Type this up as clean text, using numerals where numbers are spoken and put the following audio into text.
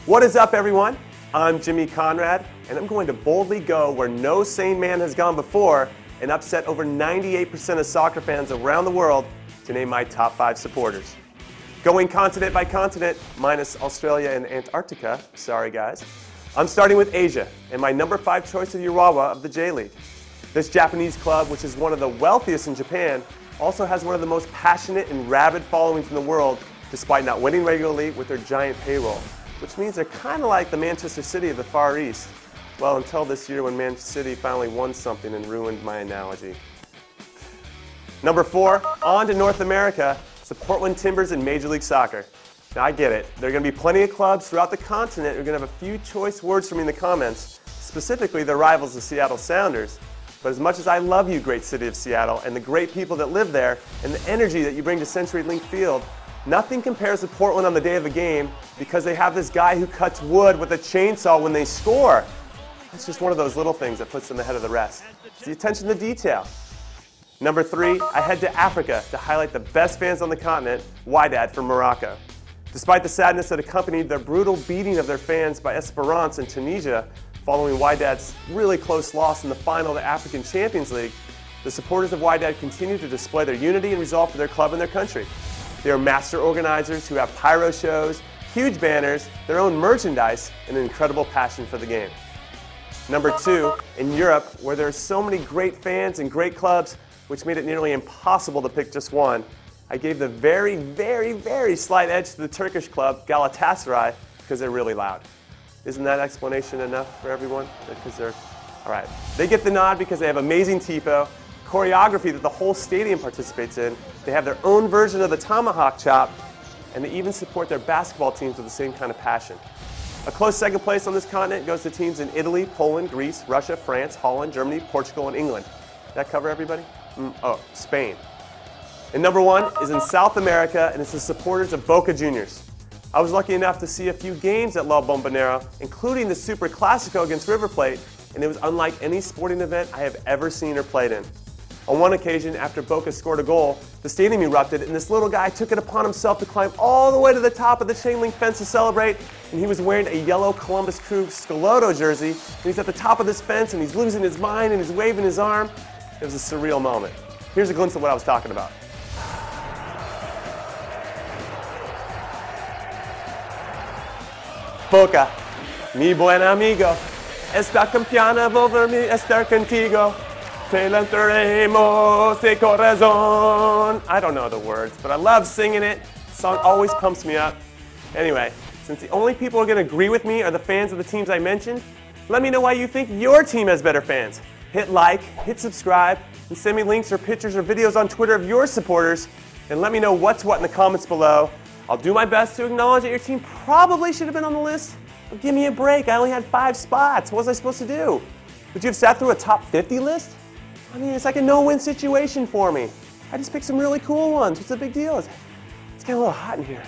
What is up, everyone? I'm Jimmy Conrad, and I'm going to boldly go where no sane man has gone before and upset over 98% of soccer fans around the world to name my top 5 supporters. Going continent by continent, minus Australia and Antarctica, sorry guys. I'm starting with Asia, and my number 5 choice of Urawa of the J-League. This Japanese club, which is one of the wealthiest in Japan, also has one of the most passionate and rabid followings in the world, despite not winning regularly with their giant payroll. Which means they're kind of like the Manchester City of the Far East. Well, until this year when Manchester City finally won something and ruined my analogy. Number 4, on to North America. It's the Portland Timbers in Major League Soccer. Now I get it. There are going to be plenty of clubs throughout the continent who are going to have a few choice words for me in the comments, specifically their rivals, the Seattle Sounders. But as much as I love you, great city of Seattle, and the great people that live there, and the energy that you bring to CenturyLink Field, nothing compares to Portland on the day of a game because they have this guy who cuts wood with a chainsaw when they score. It's just one of those little things that puts them ahead of the rest. It's the attention to detail. Number 3, I head to Africa to highlight the best fans on the continent, Wydad from Morocco. Despite the sadness that accompanied the brutal beating of their fans by Esperance in Tunisia following Wydad's really close loss in the final of the African Champions League, the supporters of Wydad continue to display their unity and resolve for their club and their country. They are master organizers who have pyro shows, huge banners, their own merchandise, and an incredible passion for the game. Number 2, in Europe, where there are so many great fans and great clubs, which made it nearly impossible to pick just one, I gave the very, very, very slight edge to the Turkish club, Galatasaray, because they're really loud. Isn't that explanation enough for everyone? Because they're, all right. They get the nod because they have amazing tifo, choreography that the whole stadium participates in. They have their own version of the tomahawk chop, and they even support their basketball teams with the same kind of passion. A close second place on this continent goes to teams in Italy, Poland, Greece, Russia, France, Holland, Germany, Portugal, and England. Did that cover everybody? Oh, Spain. And number 1 is in South America, and it's the supporters of Boca Juniors. I was lucky enough to see a few games at La Bombonera, including the Super Classico against River Plate, and it was unlike any sporting event I have ever seen or played in. On one occasion, after Boca scored a goal, the stadium erupted, and this little guy took it upon himself to climb all the way to the top of the chain link fence to celebrate, and he was wearing a yellow Columbus Crew Scalotto jersey, and he's at the top of this fence, and he's losing his mind, and he's waving his arm. It was a surreal moment. Here's a glimpse of what I was talking about. Boca, mi buen amigo, esta campeona volver a estar contigo. Te lanzaremos de corazón. I don't know the words, but I love singing it. The song always pumps me up. Anyway, since the only people who are going to agree with me are the fans of the teams I mentioned, let me know why you think your team has better fans. Hit like, hit subscribe, and send me links or pictures or videos on Twitter of your supporters, and let me know what's what in the comments below. I'll do my best to acknowledge that your team probably should have been on the list, but give me a break. I only had 5 spots. What was I supposed to do? Would you have sat through a top 50 list? I mean, it's like a no-win situation for me. I just picked some really cool ones. What's the big deal? It's getting a little hot in here.